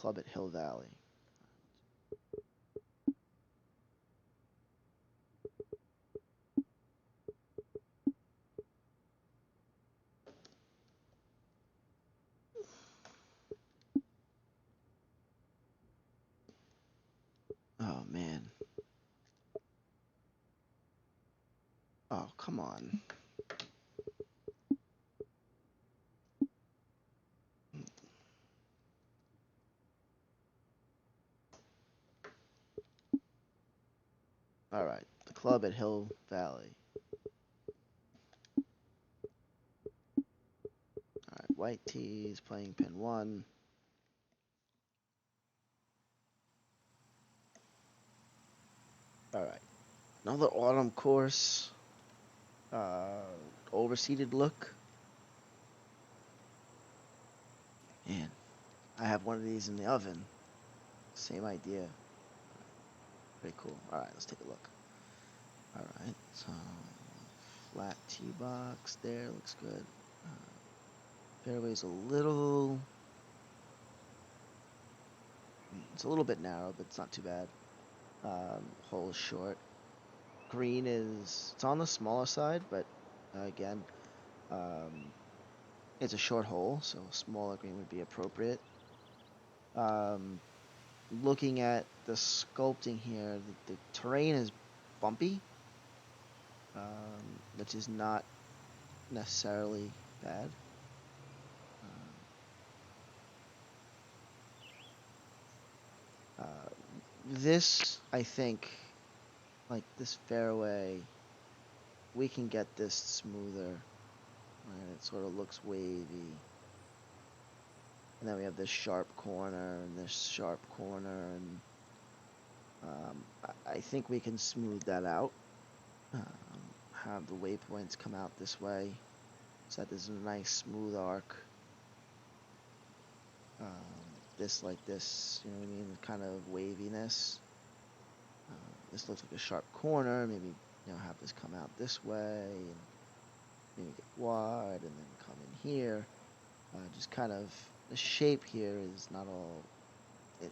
club at Hill Valley. Oh man. Oh, come on. All right, the club at Hill Valley. All right, white tees playing pin 1. All right, another autumn course. Overseeded look. Man, I have one of these in the oven. Same idea. Pretty cool. All right, let's take a look. All right, so flat tee box there looks good. Fairway's it's a little bit narrow, but it's not too bad. Hole is short. Green it's on the smaller side, but again, um, it's a short hole, so smaller green would be appropriate. Looking at the sculpting here, the terrain is bumpy, which is not necessarily bad. This, I think, like this fairway, we can get this smoother. Right? It sort of looks wavy. And then we have this sharp corner and this sharp corner, and I think we can smooth that out. Have the waypoints come out this way, so that there's a nice smooth arc. This like this, you know what I mean? Kind of waviness. This looks like a sharp corner. Maybe have this come out this way, and maybe get wide, and then come in here. Just kind of the shape here is not all.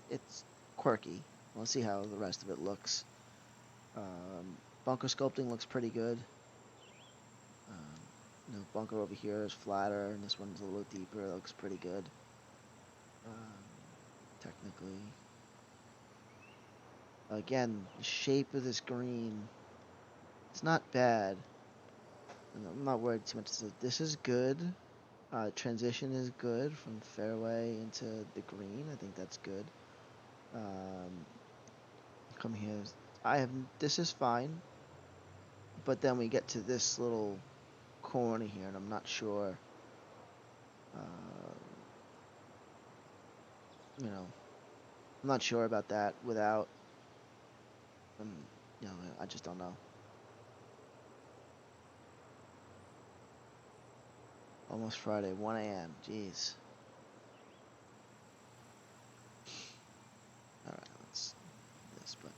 It's quirky. We'll see how the rest of it looks. Bunker sculpting looks pretty good. Bunker over here is flatter, and this one's a little deeper. It looks pretty good. Technically. Again, the shape of this green, it's not bad. I'm not worried too much. This is good. Transition is good from fairway into the green. I think that's good. Come here. This is fine. But then we get to this little corner here, and I'm not sure. I'm not sure about that without. I just don't know. Almost Friday, 1 a.m. Jeez. All right, let's do this, but.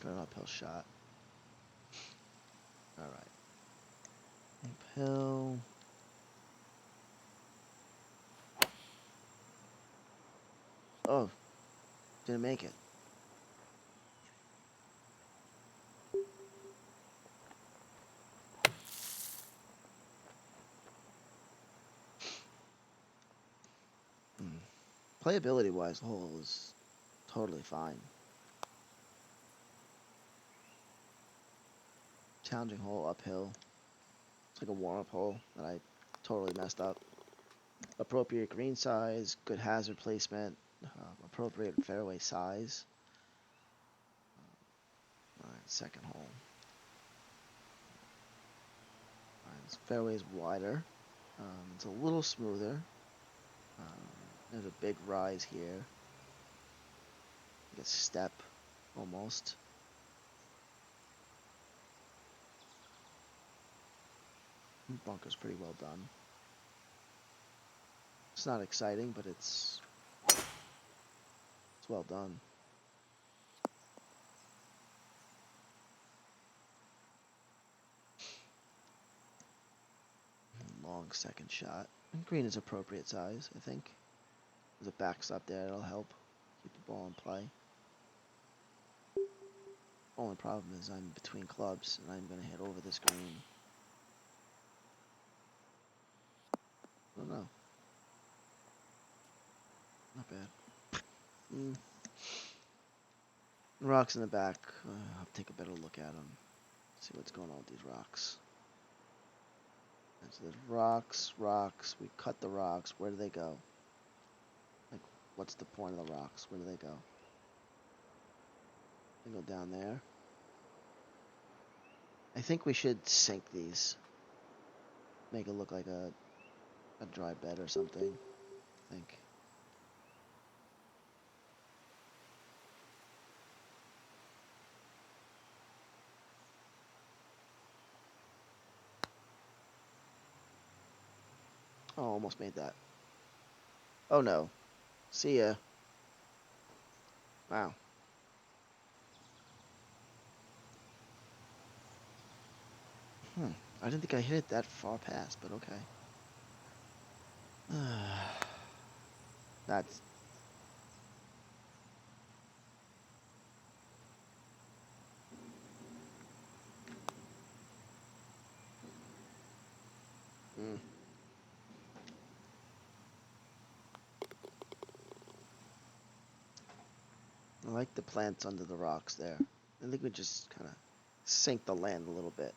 Got an uphill shot. All right. Uphill. Oh, didn't make it. Playability-wise, the hole is totally fine. Challenging hole uphill. It's like a warm-up hole that I totally messed up. Appropriate green size, good hazard placement, appropriate fairway size. All right, second hole. All right, this fairway is wider. It's a little smoother. There's a big rise here. Like a step, almost. Bunker's pretty well done. It's not exciting, but it's well done. Long strong second shot. And green is appropriate size, I think. There's a backstop there that'll help keep the ball in play. Only problem is I'm between clubs and I'm going to hit over this green. I don't know. Not bad. Rocks in the back. I'll take a better look at them. See what's going on with these rocks. And so there's rocks. We cut the rocks. Where do they go? Like, what's the point of the rocks? Where do they go? They go down there. I think we should sink these. Make it look like a dry bed or something. I think. Oh, almost made that. Oh no. See ya. Wow. I didn't think I hit it that far past, but okay. That's... Mm. I like the plants under the rocks there. I think we just kind of sink the land a little bit.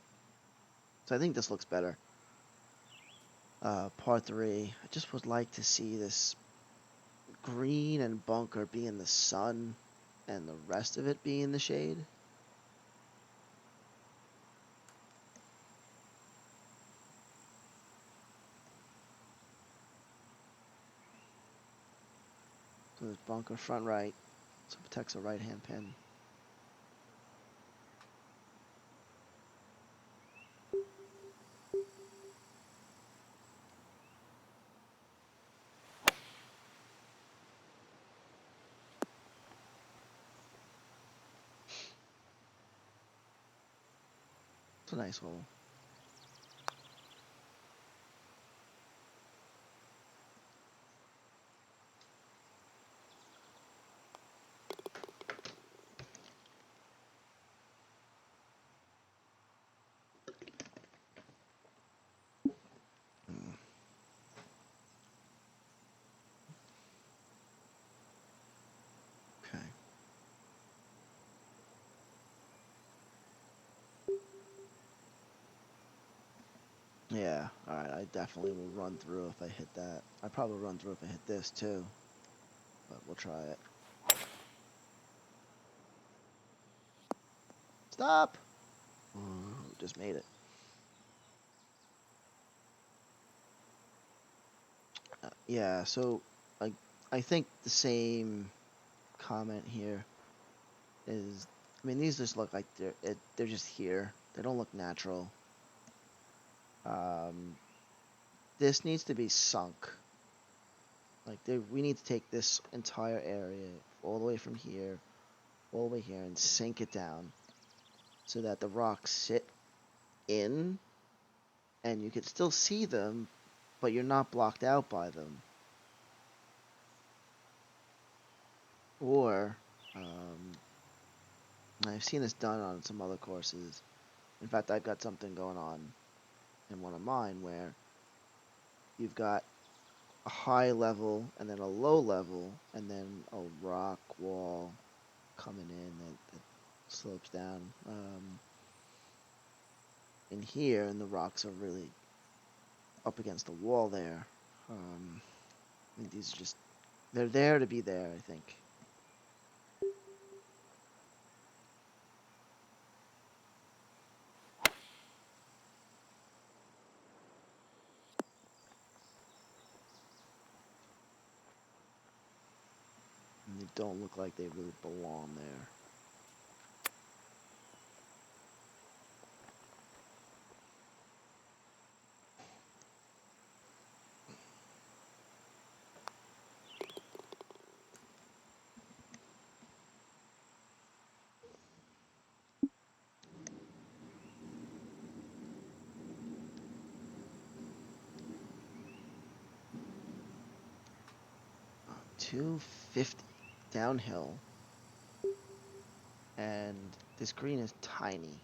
So I think this looks better. Par 3. I just would like to see this green and bunker be in the sun and the rest of it be in the shade. So this bunker front right, so it protects a right-hand pin. It's a nice hole. Okay. Yeah, alright, I definitely will run through if I hit that. I probably run through if I hit this too, but we'll try it. Stop! Ooh, just made it. Yeah, so I think the same comment here is, I mean, these just look like they're just here. They don't look natural. This needs to be sunk. Like we need to take this entire area all the way from here, all the way here, and sink it down so that the rocks sit in, and you can still see them, but you're not blocked out by them. Or, I've seen this done on some other courses. In fact, I've got something going on in one of mine where you've got a high level and then a low level and then a rock wall coming in that slopes down in here, and the rocks are really up against the wall there. I think these are just, they're there to be there, I think. And they don't look like they really belong there. 250 downhill, and this green is tiny.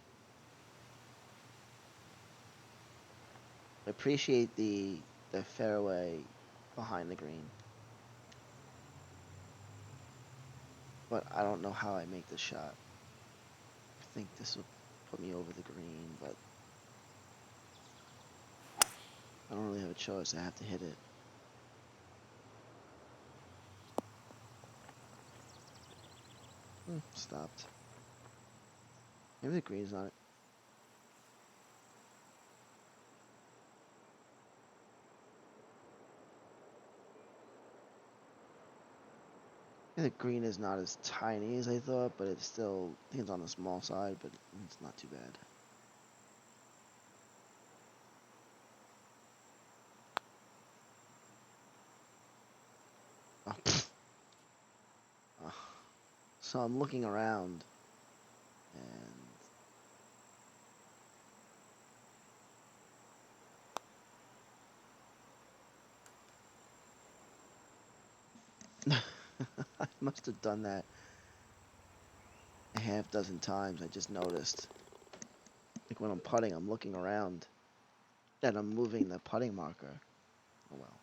I appreciate the fairway behind the green, but I don't know how I make this shot. I think this will put me over the green, but I don't really have a choice. I have to hit it. Stopped. Maybe the green's not. The green is not as tiny as I thought, but it's still, I think it's on the small side, but it's not too bad. Oh, oh. So I'm looking around, and I must have done that a half dozen times. I just noticed. Like when I'm putting, I'm looking around, and I'm moving the putting marker. Oh well.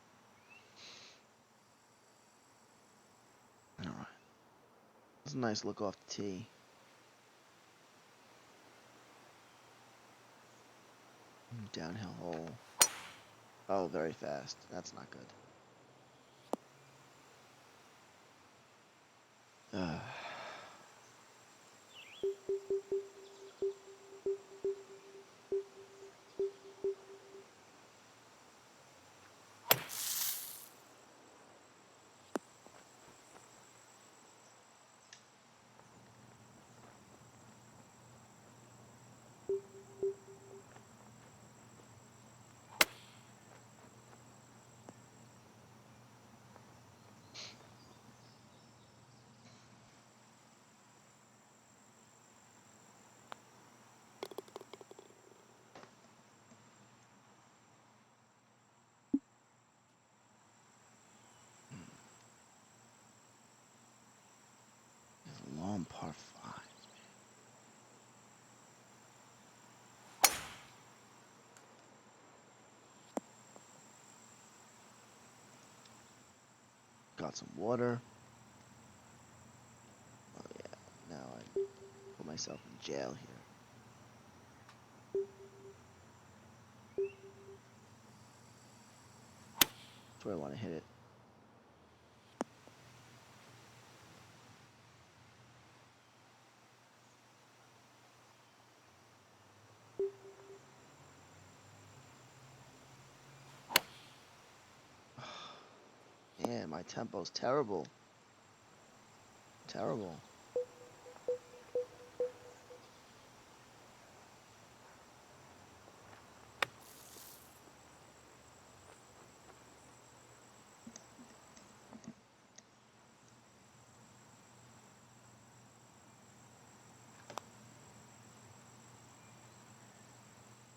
All right. It's a nice look off the tee. Downhill hole. Oh, very fast. That's not good. It's a long par 5. Got some water. Oh yeah, now I put myself in jail here. That's where I want to hit it. Yeah, my tempo's terrible. Terrible.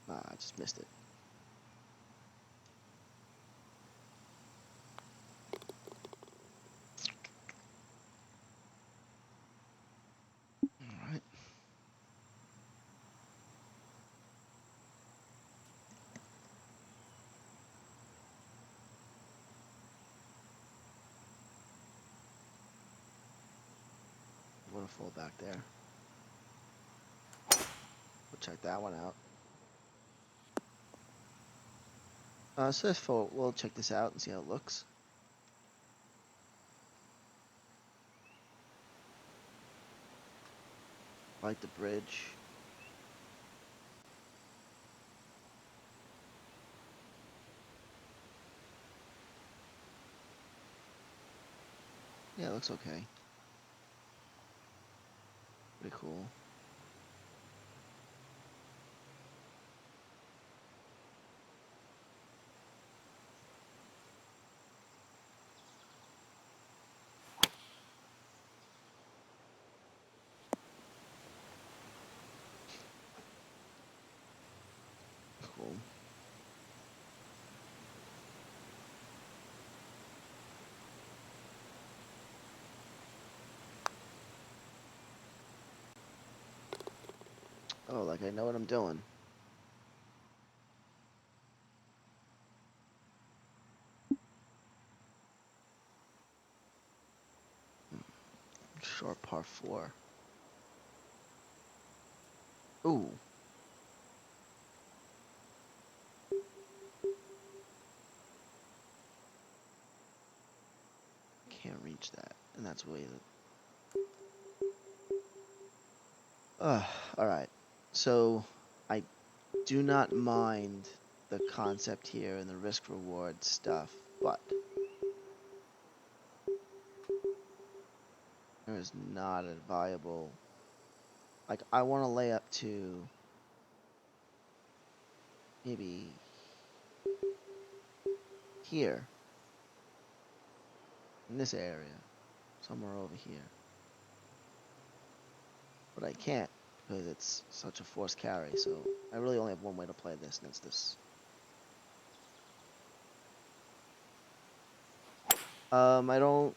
Nah, I just missed it. All right. Waterfall back there. We'll check that one out. We'll check this out and see how it looks. I like the bridge. Yeah, it looks okay. Pretty cool. Cool. Oh, like I know what I'm doing. Short par 4. Ooh. Can't reach that. And that's way alright. So, I do not mind the concept here and the risk reward stuff, but there is not a viable. Like, I want to lay up to maybe here, in this area, somewhere over here. But I can't because it's such a forced carry, so I really only have one way to play this, and it's this. I don't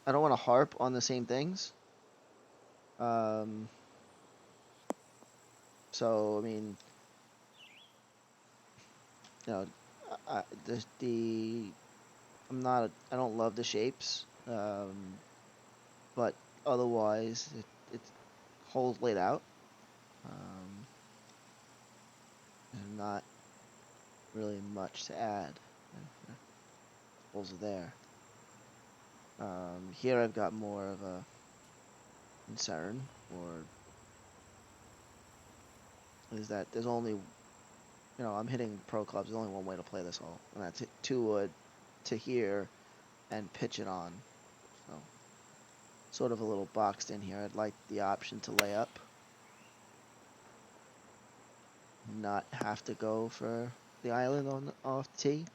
want to harp on the same things. Um, so I mean, you know, the I'm not I don't love the shapes, but otherwise it's holes laid out. Um, and not really much to add. Holes are there. Here I've got more of a concern, or is that there's only, I'm hitting pro clubs. There's only one way to play this hole, and that's hit 2 wood to here and pitch it on. So, sort of a little boxed in here. I'd like the option to lay up, not have to go for the island on off tee.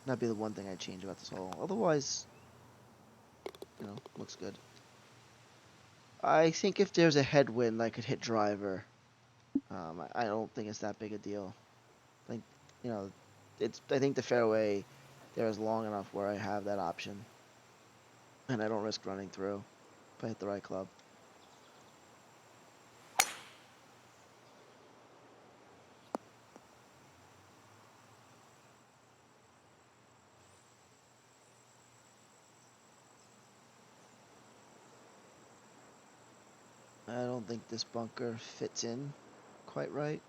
That'd be the one thing I'd change about this hole. Otherwise, looks good. I think if there's a headwind, I could hit driver. I don't think it's that big a deal. I think, I think the fairway there is long enough where I have that option, and I don't risk running through if I hit the right club. I don't think this bunker fits in quite right,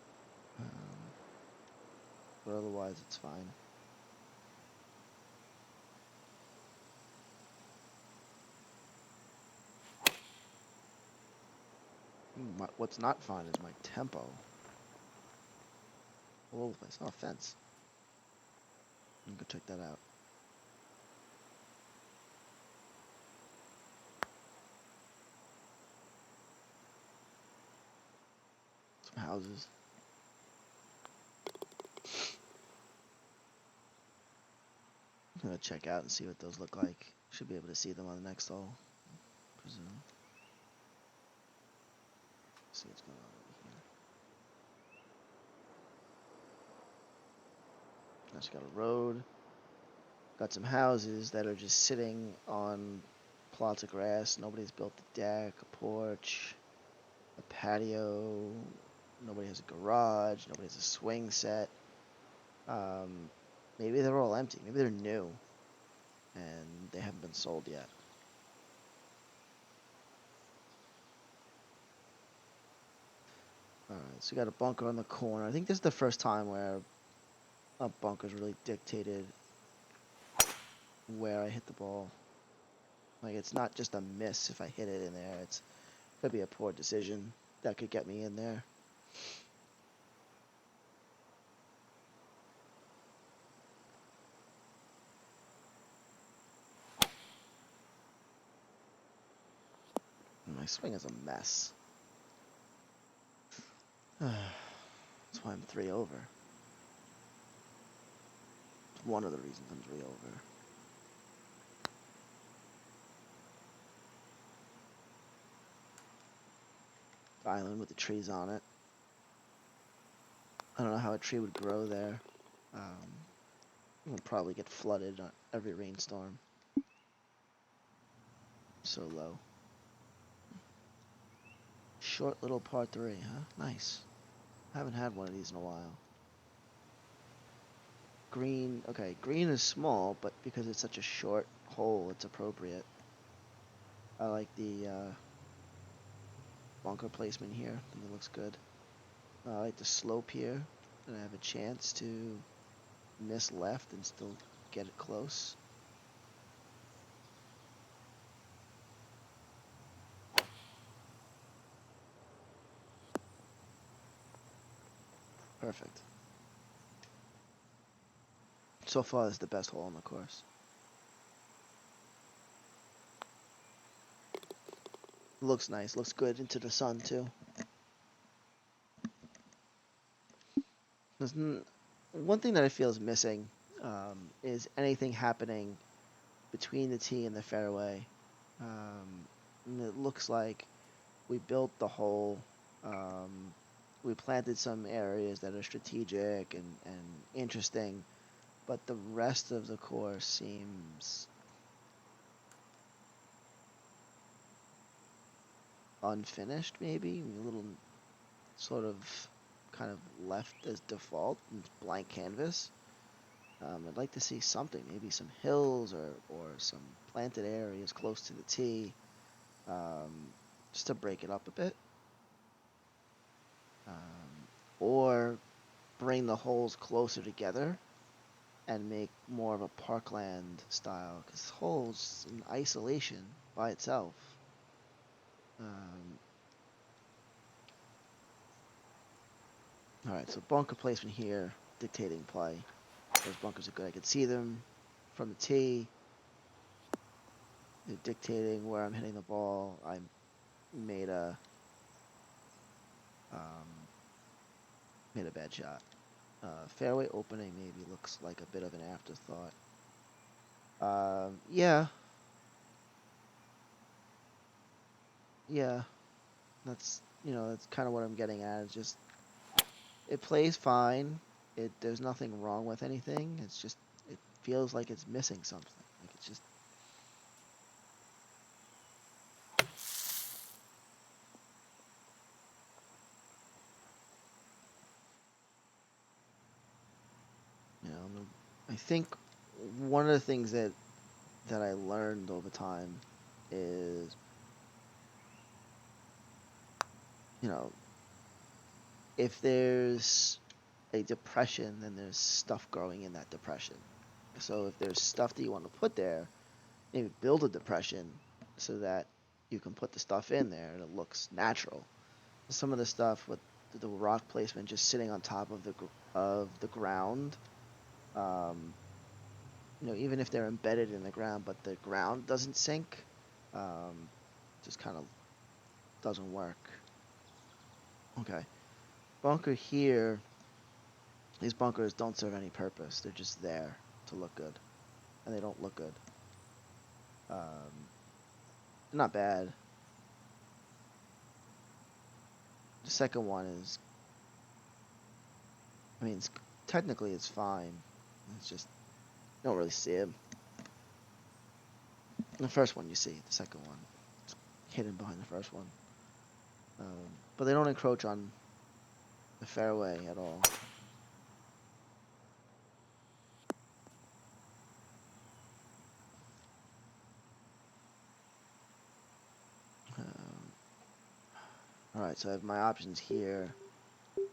but otherwise it's fine. What's not fine is my tempo. All over the place. Oh, fence. You can check that out. Some houses. I'm gonna check out and see what those look like. Should be able to see them on the next hole, I presume. See what's going on over here. Just got a road. Got some houses that are just sitting on plots of grass. Nobody's built a deck, a porch, a patio. Nobody has a garage. Nobody has a swing set. Maybe they're all empty. Maybe they're new and they haven't been sold yet. Alright, so we got a bunker on the corner. I think this is the first time where a bunker's really dictated where I hit the ball. Like, it's not just a miss if I hit it in there. It's could be a poor decision that could get me in there. My swing is a mess. That's why I'm 3 over. It's one of the reasons I'm 3 over. Island with the trees on it. I don't know how a tree would grow there. It would probably get flooded on every rainstorm. So low. short little par 3, huh? Nice. Haven't had one of these in a while. Green, okay, green is small, but because it's such a short hole, it's appropriate. I like the bunker placement here. I think it looks good. I like the slope here, and I have a chance to miss left and still get it close. Perfect. So far, this is the best hole on the course. Looks nice. Looks good into the sun, too. One thing that I feel is missing is anything happening between the tee and the fairway. And it looks like we built the hole. We planted some areas that are strategic and interesting, but the rest of the course seems unfinished, maybe a little sort of kind of left as default and blank canvas. I'd like to see something, maybe some hills or some planted areas close to the tee, just to break it up a bit. Or bring the holes closer together and make more of a parkland style, because holes in isolation by itself. All right, so bunker placement here, dictating play. Those bunkers are good. I can see them from the tee. They're dictating where I'm hitting the ball. I made a made a bad shot. Fairway opening maybe looks like a bit of an afterthought. Yeah, yeah. That's kind of what I'm getting at. It's just it plays fine. There's nothing wrong with anything. It's just it feels like it's missing something. Like it's just you know. I think one of the things that I learned over time is you know if there's a depression, then there's stuff growing in that depression. So if there's stuff that you want to put there, maybe build a depression so that you can put the stuff in there and it looks natural. Some of the stuff with the rock placement just sitting on top of the ground, um, even if they're embedded in the ground, but the ground doesn't sink, um, just kind of doesn't work. Okay, bunker here. These bunkers don't serve any purpose. They're just there to look good, and they don't look good. Um, not bad. The second one is, I mean, technically it's fine. It's just you don't really see it. The first one you see, the second one, it's hidden behind the first one. But they don't encroach on the fairway at all. Um, all right, so I have my options here. All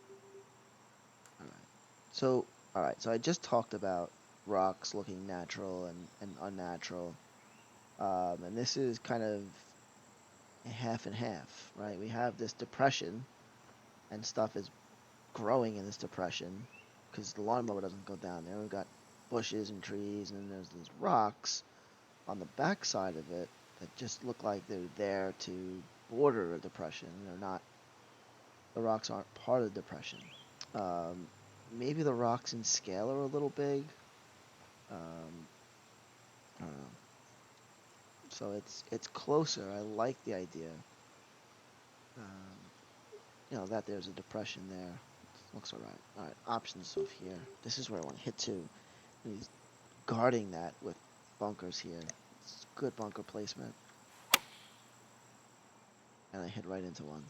right. So, all right, so I just talked about rocks looking natural and unnatural. And this is kind of half and half, right? We have this depression, and stuff is growing in this depression because the lawnmower doesn't go down there. We've got bushes and trees, and then there's these rocks on the back side of it that just look like they're there to border a depression. They're not. The rocks aren't part of the depression. Um, Maybe the rocks in scale are a little big. Um, I don't know. So it's closer. I like the idea. Um, that there's a depression there. Looks alright. Alright, options of here. This is where I want to hit to. He's guarding that with bunkers here. It's good bunker placement. And I hit right into one.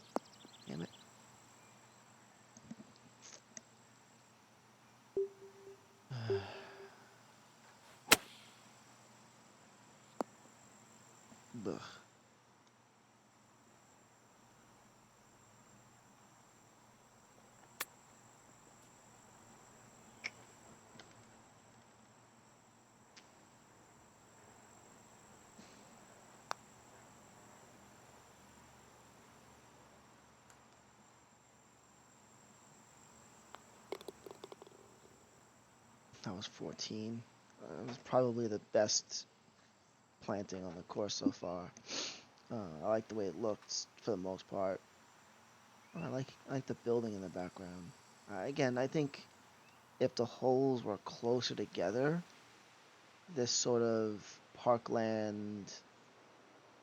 That was 14. It was probably the best planting on the course so far. I like the way it looked for the most part. I like the building in the background. Again, I think if the holes were closer together, this sort of parkland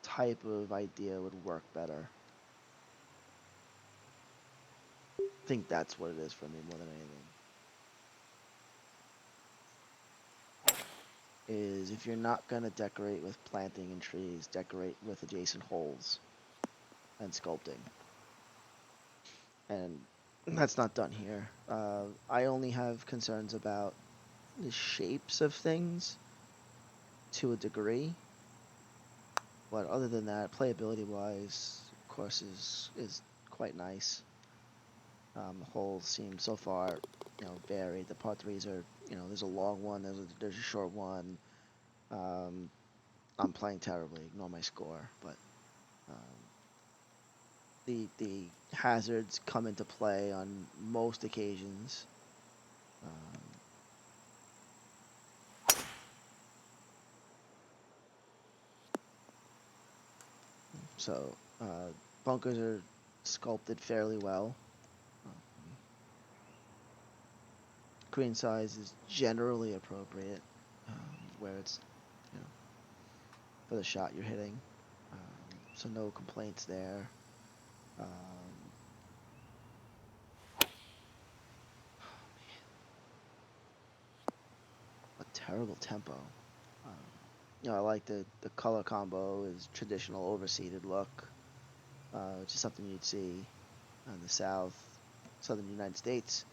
type of idea would work better. I think that's what it is for me more than anything. Is if you're not gonna decorate with planting and trees, decorate with adjacent holes and sculpting. And that's not done here. I only have concerns about the shapes of things to a degree. But other than that, playability wise, of course, is quite nice. The holes seem so far, varied. The part threes are, there's a long one, there's a short one. I'm playing terribly. Ignore my score, but um, the hazards come into play on most occasions. Um, so bunkers are sculpted fairly well. Um, Green size is generally appropriate, where it's you know for the shot you're hitting. So no complaints there. Um, a terrible tempo. Um, I like the color combo is traditional overseeded look, which is something you'd see in the southern United States,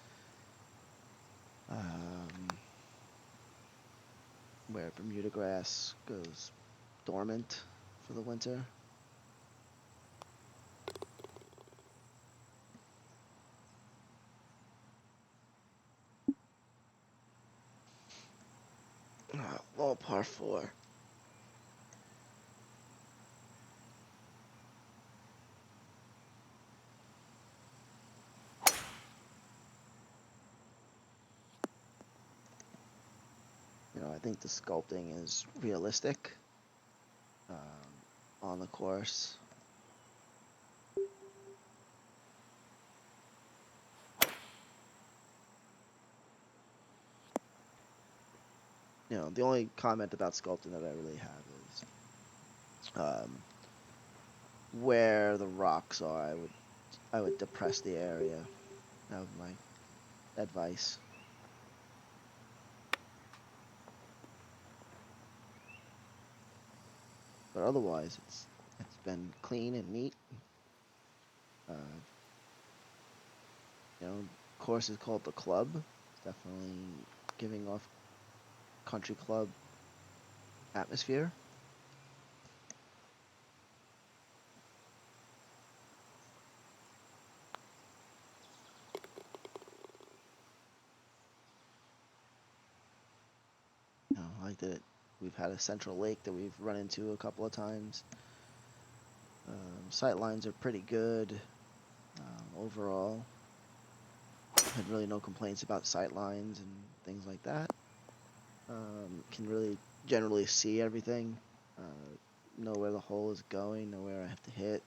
where Bermuda grass goes dormant for the winter. Low par four. I think the sculpting is realistic on the course. The only comment about sculpting that I really have is where the rocks are. I would depress the area. That would be my advice. But otherwise, it's been clean and neat. Uh, course is called the Club. It's definitely giving off country club atmosphere. I like that we've had a central lake that we've run into a couple of times. Sight lines are pretty good overall. Had really no complaints about sight lines and things like that. Can really generally see everything. Know where the hole is going, know where I have to hit.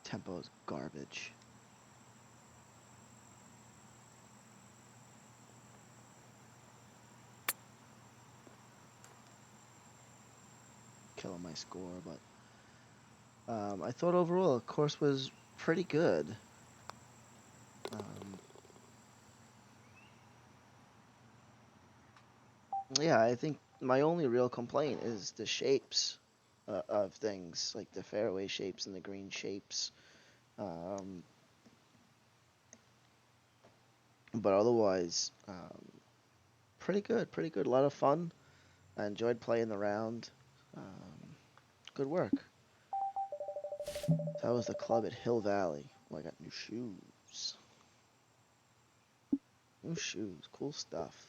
Tempo is garbage. Killing my score, but I thought overall the course was pretty good. Yeah, I think my only real complaint is the shapes of things, like the fairway shapes and the green shapes. Um, but otherwise, pretty good, pretty good. A lot of fun. I enjoyed playing the round. Um, Good work. So that was the club at Hill Valley. Oh, I got new shoes. New shoes, cool stuff.